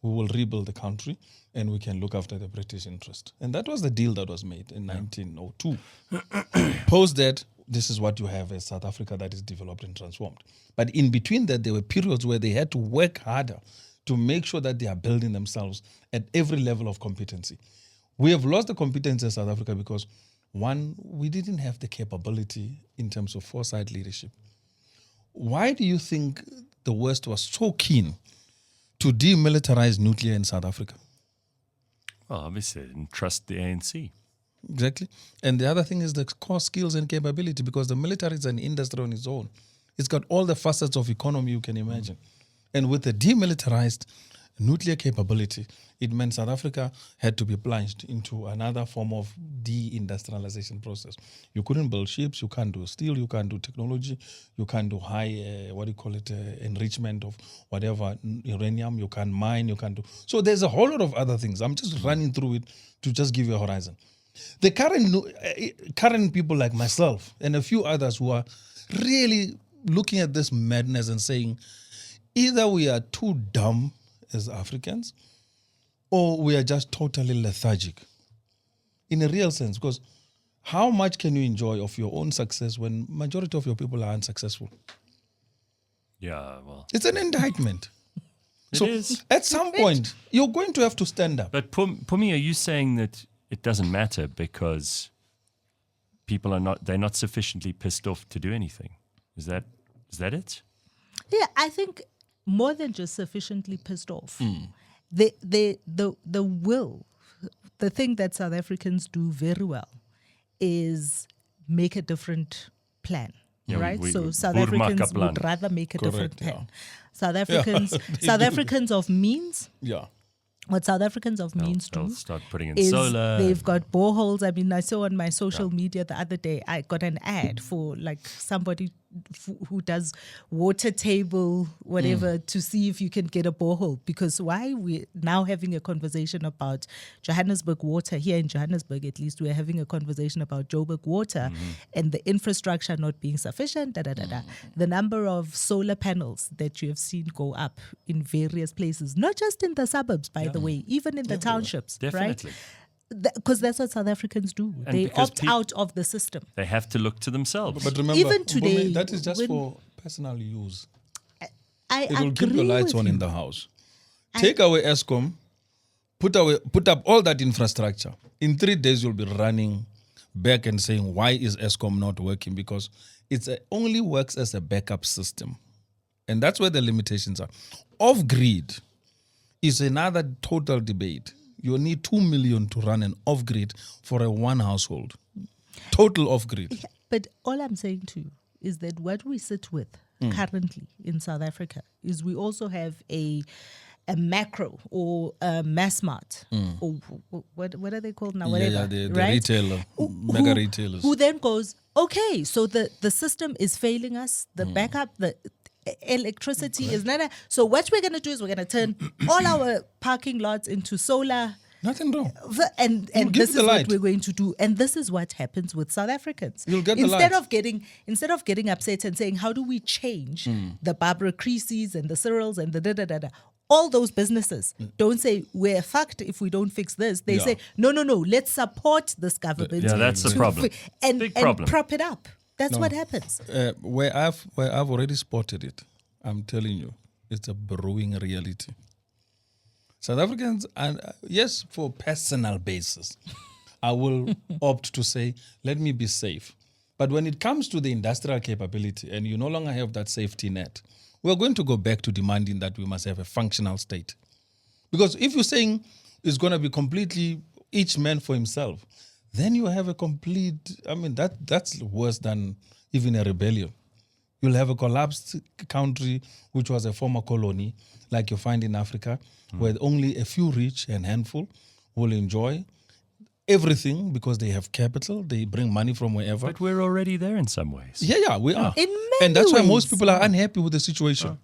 We will rebuild the country and we can look after the British interest. And that was the deal that was made in 1902. Post that, this is what you have as South Africa that is developed and transformed. But in between that, there were periods where they had to work harder to make sure that they are building themselves at every level of competency. We have lost the competency in South Africa because, one, we didn't have the capability in terms of foresight leadership. Why do you think the West was so keen to demilitarize nuclear in South Africa? Well, obviously, they didn't trust the ANC. Exactly. And the other thing is the core skills and capability, because the military is an industry on its own. It's got all the facets of economy you can imagine. And with the demilitarized nuclear capability, it meant South Africa had to be plunged into another form of deindustrialization process. You couldn't build ships, you can't do steel, you can't do technology, you can't do high, enrichment of whatever, uranium, you can't mine, you can't do. So there's a whole lot of other things. I'm just running through it to just give you a horizon. The current people like myself and a few others who are really looking at this madness and saying, either we are too dumb as Africans, or we are just totally lethargic, in a real sense. Because how much can you enjoy of your own success when majority of your people are unsuccessful? Yeah, well, It's an indictment. it is. At some point, you're going to have to stand up. But Phumi, are you saying that it doesn't matter because people they're not sufficiently pissed off to do anything? Is that it? Yeah, I think more than just sufficiently pissed off. The will, the thing that South Africans do very well is make a different plan. Yeah, right? we South Burma Africans Kaplan. would rather make a different Correct, plan. South Africans of means. Yeah. What South Africans of means They'll do start putting in is solar. they've got boreholes. I mean, I saw on my social media the other day, I got an ad for like somebody who does water table, whatever, to see if you can get a borehole. Because why we're now having a conversation about Johannesburg water, here in Johannesburg at least, we're having a conversation about Joburg water and the infrastructure not being sufficient, The number of solar panels that you have seen go up in various places, not just in the suburbs, by the way, even in the townships, Definitely. right? Because that's what South Africans do. And they because opt out of the system. They have to look to themselves. But remember, Even today, that is just when- for personal use. I It will agree keep your lights with on you. in the house. Take away ESCOM, put up all that infrastructure. In 3 days, you'll be running back and saying, why is ESCOM not working? Because it only works as a backup system. And that's where the limitations are. Off-grid is another total debate. You need 2 million to run an off-grid for a one household. Total off-grid. Yeah, but all I'm saying to you is that what we sit with currently in South Africa is we also have a macro or a mass mart or what are they called now? Whatever, the right? retailer, mega retailers. Who then goes, okay, so the system is failing us, the backup, the electricity is not. So what we're going to do is we're going to turn all our parking lots into solar. Nothing wrong. And give this the is light. what we're going to do. And this is what happens with South Africans. You'll get the instead light. Instead of getting upset and saying, how do we change the Barbara Creases and the Cyrils and the da-da-da-da, all those businesses don't say, we're fucked if we don't fix this. They say, no, let's support this government. Yeah, that's the to problem. And Big problem. prop it up. That's what happens. Where I've already spotted it, I'm telling you, it's a brewing reality. South Africans, and yes, for personal basis, I will opt to say, let me be safe. But when it comes to the industrial capability and you no longer have that safety net, we're going to go back to demanding that we must have a functional state. Because if you're saying it's going to be completely each man for himself, then you have a complete, that's worse than even a rebellion. You'll have a collapsed country, which was a former colony, like you find in Africa, where only a few rich and handful will enjoy everything because they have capital, they bring money from wherever. But we're already there in some ways. Yeah, we are. In many and that's why ways. most people are unhappy with the situation.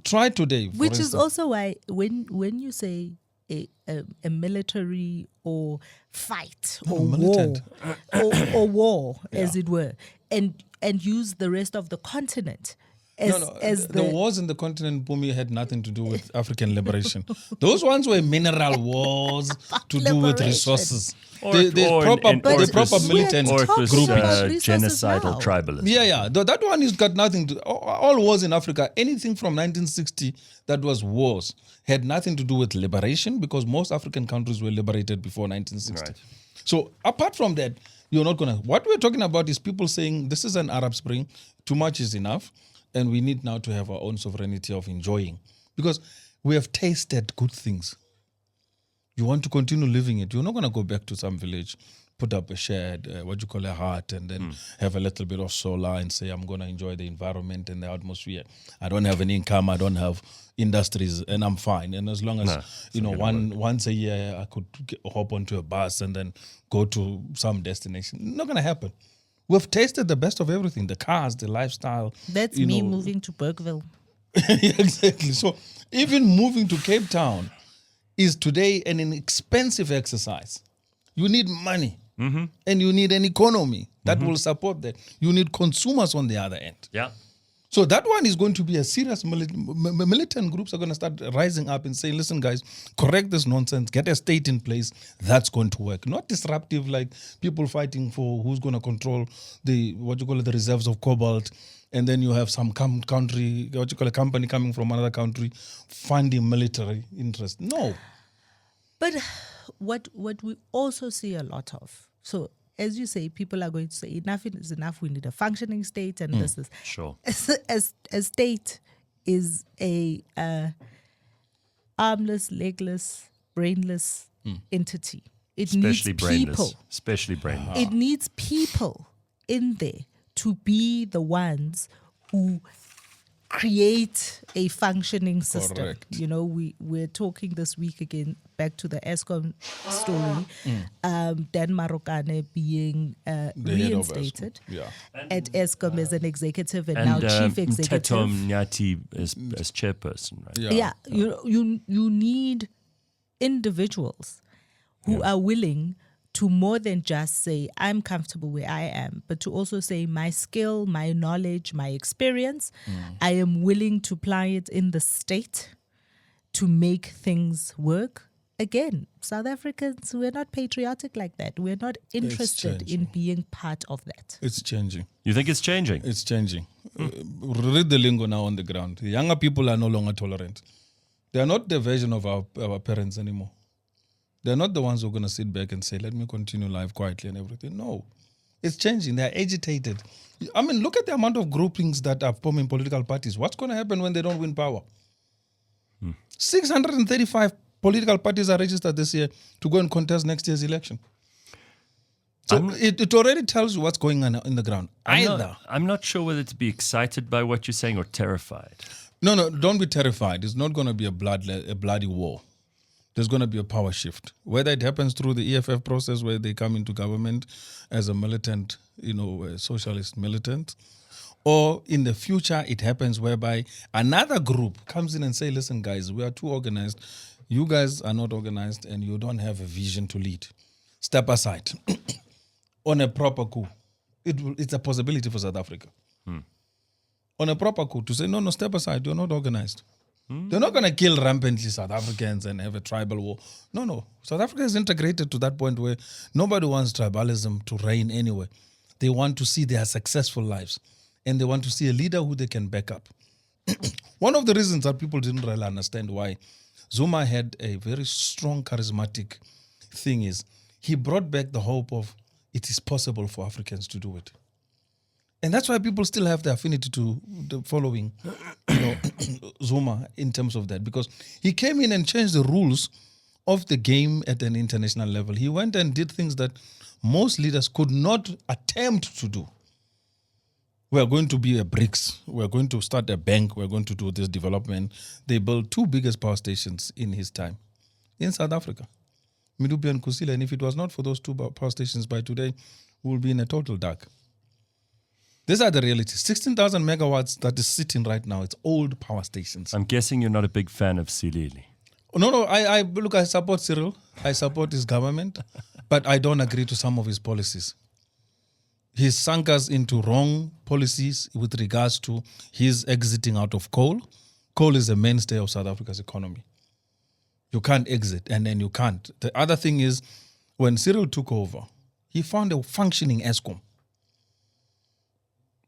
Try today. Which is instance. also why when you say a military or fight or militant. war or war, as it were, and use the rest of the continent as the wars in the continent, Phumi, had nothing to do with African liberation. Those ones were mineral wars to do with resources. The proper militant Or it was talking about resources genocidal now. tribalism. Yeah. That one has got nothing to... All wars in Africa, anything from 1960 that was wars, had nothing to do with liberation because most African countries were liberated before 1960. Right. So apart from that, you're not going to... What we're talking about is people saying this is an Arab Spring, too much is enough, and we need now to have our own sovereignty of enjoying. Because we have tasted good things. You want to continue living it. You're not going to go back to some village, put up a shed, a hut, and then have a little bit of solar and say, I'm going to enjoy the environment and the atmosphere. I don't have an income, I don't have industries, and I'm fine. And as long as, once a year I could hop onto a bus and then go to some destination. Not going to happen. We've tasted the best of everything, the cars, the lifestyle. That's me moving to Bergville. Exactly. So even moving to Cape Town is today an expensive exercise. You need money and you need an economy that will support that. You need consumers on the other end. Yeah. So that one is going to be a serious militant groups are going to start rising up and say, listen, guys, correct this nonsense, get a state in place that's going to work. Not disruptive like people fighting for who's going to control the reserves of cobalt. And then you have some company coming from another country funding military interest. No. But what we also see a lot of, so as you say, people are going to say enough is enough. We need a functioning state, and this is Sure. A state is a armless, legless, brainless entity. It Especially needs brainless. people. Especially brainless. It needs people in there to be the ones who create a functioning system. Correct. We're talking this week again back to the ESCOM story. Dan Marokane being reinstated at ESCOM as an executive and now chief executive. Mteto Mnyati as chairperson, right? Yeah. You need individuals who are willing to more than just say, I'm comfortable where I am, but to also say my skill, my knowledge, my experience, I am willing to apply it in the state to make things work. Again, South Africans, we're not patriotic like that. We're not interested in being part of that. It's changing. You think it's changing? It's changing. Read the lingo now on the ground. The younger people are no longer tolerant. They are not the version of our parents anymore. They're not the ones who are going to sit back and say, let me continue life quietly and everything. No. It's changing. They're agitated. I mean, look at the amount of groupings that are forming political parties. What's going to happen when they don't win power? 635 political parties are registered this year to go and contest next year's election. So it already tells you what's going on in the ground. I'm not sure whether to be excited by what you're saying or terrified. No, don't be terrified. It's not going to be a bloody war. There's going to be a power shift. Whether it happens through the EFF process where they come into government as a militant, a socialist militant, or in the future it happens whereby another group comes in and say, listen, guys, we are too organized. You guys are not organized and you don't have a vision to lead. Step aside. On a proper coup. It's a possibility for South Africa. On a proper coup to say, no, step aside. You're not organized. They're not going to kill rampantly South Africans and have a tribal war. No. South Africa is integrated to that point where nobody wants tribalism to reign anywhere. They want to see their successful lives. And they want to see a leader who they can back up. One of the reasons that people didn't really understand why Zuma had a very strong charismatic thing is he brought back the hope of it is possible for Africans to do it. And that's why people still have the affinity to the following, Zuma in terms of that, because he came in and changed the rules of the game at an international level. He went and did things that most leaders could not attempt to do. We are going to be a BRICS. We are going to start a bank. We are going to do this development. They built 2 biggest power stations in his time in South Africa, Medupi and Kusile. And if it was not for those 2 power stations by today, we will be in a total dark. These are the realities. 16,000 megawatts that is sitting right now. It's old power stations. I'm guessing you're not a big fan of Silili. No. I support Cyril. I support his government, but I don't agree to some of his policies. He's sunk us into wrong policies with regards to his exiting out of coal. Coal is a mainstay of South Africa's economy. You can't exit, and then you can't. The other thing is, when Cyril took over, he found a functioning ESCOM.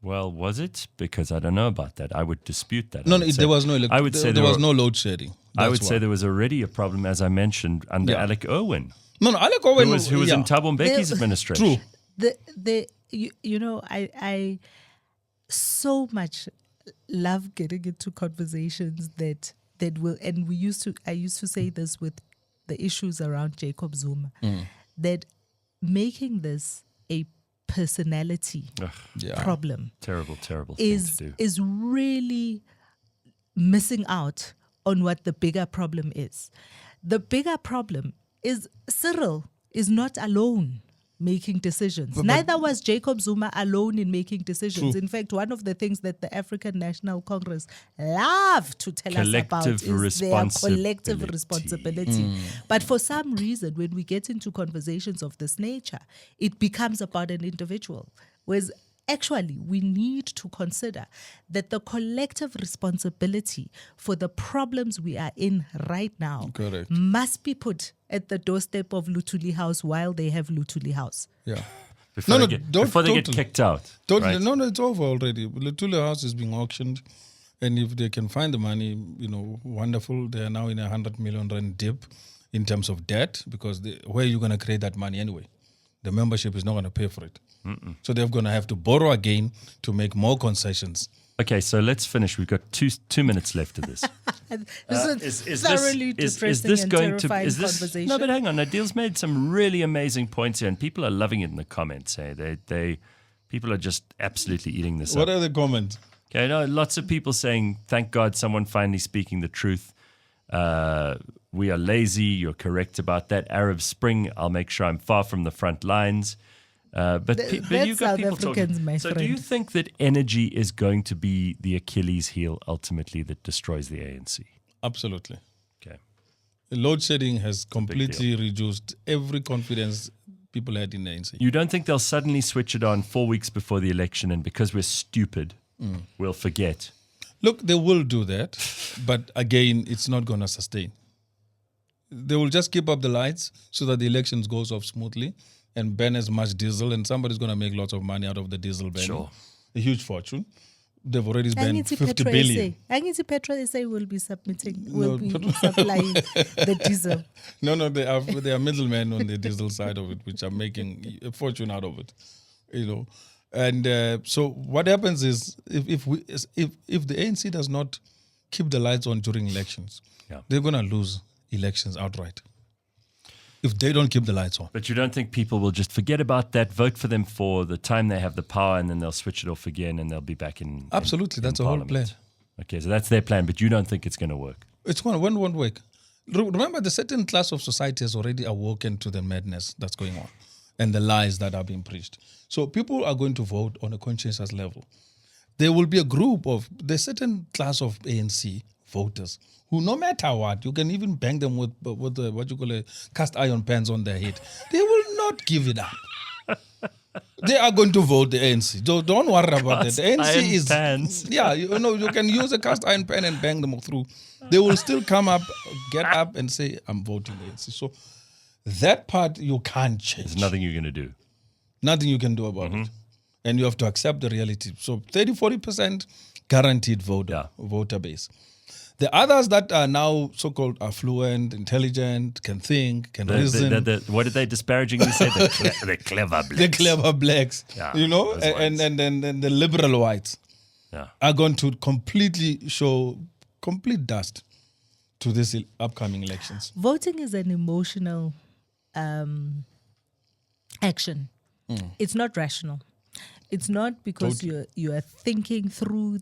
Well, was it? Because I don't know about that. I would dispute that. There was no. I would say there was no load shedding. I would say there was already a problem, as I mentioned, under Alec Irwin. Alec Irwin who was in Thabo Mbeki's administration. True. I so much love getting into conversations that will, and I used to say this with the issues around Jacob Zuma, that making this a personality problem terrible is thing to do. Is really missing out on what the bigger problem is. The bigger problem is Cyril is not alone making decisions. Neither was Jacob Zuma alone in making decisions. True. In fact, one of the things that the African National Congress love to tell us about is their collective responsibility. But for some reason, when we get into conversations of this nature, it becomes about an individual. Whereas actually, we need to consider that the collective responsibility for the problems we are in right now must be put at the doorstep of Luthuli House while they have Luthuli House. Yeah. Before they get kicked out. Totally. Right? No, it's over already. Luthuli House is being auctioned, and if they can find the money, wonderful. They are now in 100 million rand dip in terms of debt, because where are you going to create that money anyway? The membership is not going to pay for it. So they're going to have to borrow again to make more concessions. Okay, so let's finish. We've got 2 minutes left of this. This is thoroughly depressing and terrifying conversation. No, but hang on. Adil's made some really amazing points here, and people are loving it in the comments. People are just absolutely eating this up. What are the comments? Okay, lots of people saying, thank God someone finally speaking the truth. We are lazy. You're correct about that. Arab Spring, I'll make sure I'm far from the front lines. But you've got people talking. So do you think that energy is going to be the Achilles heel ultimately that destroys the ANC? Absolutely. Okay. Load shedding has completely reduced every confidence people had in the ANC. You don't think they'll suddenly switch it on 4 weeks before the election, and because we're stupid, we'll forget? Look, they will do that, but again, it's not going to sustain. They will just keep up the lights so that the elections goes off smoothly and ban as much diesel, and somebody's going to make lots of money out of the diesel ban. Sure. A huge fortune. They've already spent 50 billion. Angiti Petrol SA will be supplying the diesel. No, they are middlemen on the diesel side of it, which are making a fortune out of it. And so what happens is, if the ANC does not keep the lights on during elections, they're going to lose elections outright. If they don't keep the lights on. But you don't think people will just forget about that, vote for them for the time they have the power, and then they'll switch it off again and they'll be back in Absolutely, that's in a whole Parliament. plan. Okay, so that's their plan, but you don't think it's going to work? It won't work. Remember, the certain class of society has already awoken to the madness that's going on and the lies that are being preached. So people are going to vote on a conscientious level. There will be a group of the certain class of ANC voters who, no matter what, you can even bang them with what you call cast iron pans on their head. They will not give it up. They are going to vote the ANC. Don't worry about it. The ANC is pans. Yeah, you can use a cast iron pan and bang them through. They will still come up, get up, and say, "I'm voting the ANC." So that part you can't change. There's nothing you're going to do. Nothing you can do about it. And you have to accept the reality. So 30-40% guaranteed voter base. The others that are now so-called affluent, intelligent, can think, can reason. What did they disparagingly say? The clever blacks. The clever blacks, Yeah, and the liberal whites are going to completely show complete dust to these upcoming elections. Voting is an emotional action. It's not rational. It's not because you are thinking through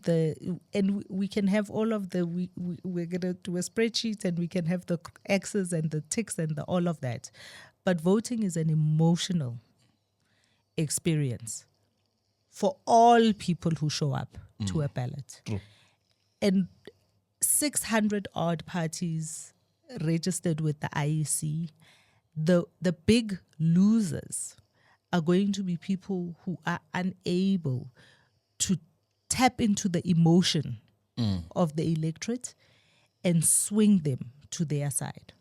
and we can have all of we're gonna do a spreadsheet and we can have the X's and the ticks and all of that. But voting is an emotional experience for all people who show up to a ballot. And 600 odd parties registered with the IEC. The big losers are going to be people who are unable to tap into the emotion of the electorate and swing them to their side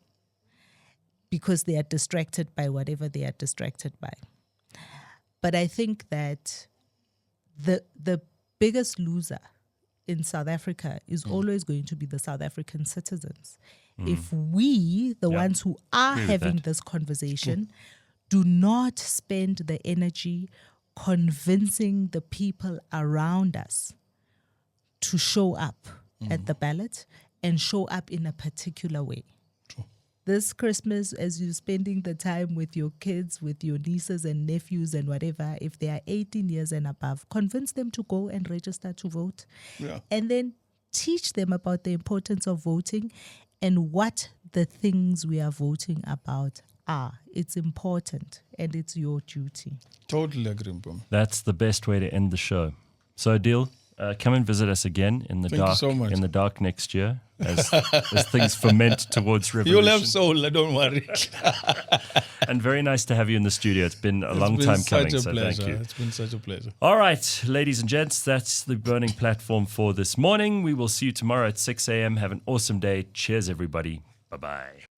because they are distracted by whatever they are distracted by. But I think that the biggest loser in South Africa is always going to be the South African citizens. If we, the ones who are having this conversation, do not spend the energy convincing the people around us to show up at the ballot and show up in a particular way. This Christmas, as you're spending the time with your kids, with your nieces and nephews and whatever, if they are 18 years and above, convince them to go and register to vote. And then teach them about the importance of voting and what the things we are voting about are. It's important and it's your duty. Totally agree, Mpumi. That's the best way to end the show. So, Adil, come and visit us again in the dark. So much. In the dark next year as things ferment towards revolution. You'll have soul, don't worry. And very nice to have you in the studio. It's been a long time coming, so thank you. It's been such a pleasure. All right, ladies and gents, that's the burning platform for this morning. We will see you tomorrow at 6 a.m. Have an awesome day. Cheers, everybody. Bye-bye.